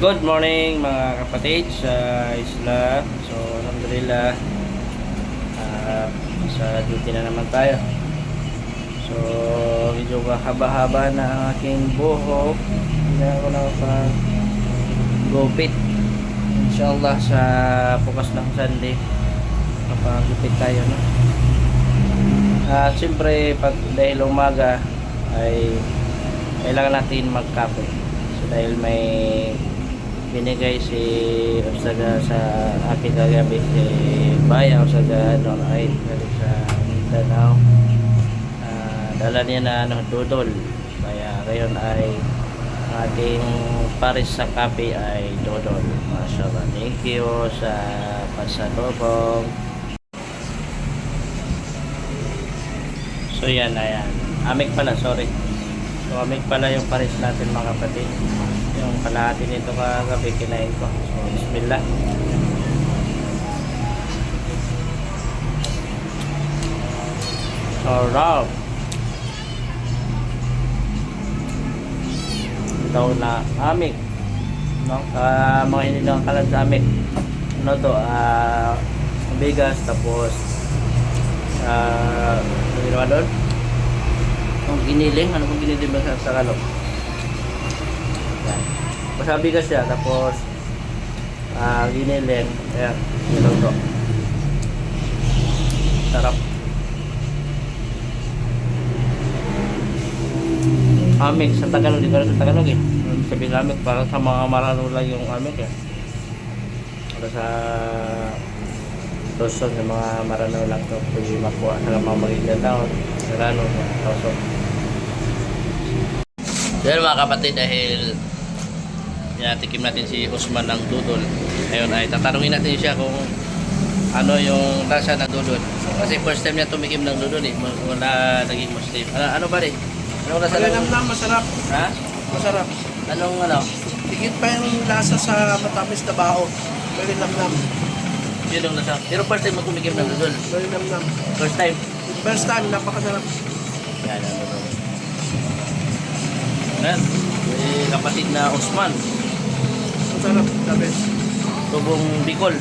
Good morning mga kapatid sa isla. So alhamdulillah, sa duty na naman tayo. So medyo haba-haba na ang aking buhok. Hindi na ako nakapag-gupit. Inshallah sa bukas ng Sunday kapag-gupit tayo, no? At siyempre pag dahil umaga ay kailangan natin magkape. So dahil may binigay si Ustaga sa akin kagabi, si Baya Ustaga ay galing sa Mindanao. Dala niya na dudol, kaya ngayon ay ating pares sa kape ay dudol. Mashallah, thank you sa pasalubong. So yan, ayan, amig pala, sorry. So amig pala yung pares natin mga kapatid. Yung kalahati nito kagabi kinain ko. So bismillah. Sarap. Ito na amig, no? Mga hindi lang kalat sa amig. Ano to? Bigas, tapos ano ginawa doon? Yung giniling. Ano kung giniling ba sa Tagalog? Basta bigas siya, tapos giniling, ayan, niluto. Sarap. Amig sa Tagalog, di ba sa Tagalog eh. Sabihin amig, para sa mga marano lang yung amig eh. Para sa Luzon, sa mga marano lang ito, pwede makuha sa mga Maguindanao, marano, Luzon. Yan mga kapatid, dahil tinatikim natin si Usman ng dudol. Ngayon ay tatanungin natin siya kung ano yung lasa ng dudol. Kasi first time niya tumikim ng dudol eh. Wala naging Muslim. Ano ba rin? Anong lasa ng... Malinamnam, masarap. Ha? Masarap. Anong ano? Higit pa yung lasa sa matamis na bao. Malinamnam. Yun yung lasa. Pero first time mo tumikim ng dudol. Malinamnam. First time. First time, napakasarap. Yan ang dudol. Yan. May kapatid na Usman. Masarap, the best. Tubong Bicol.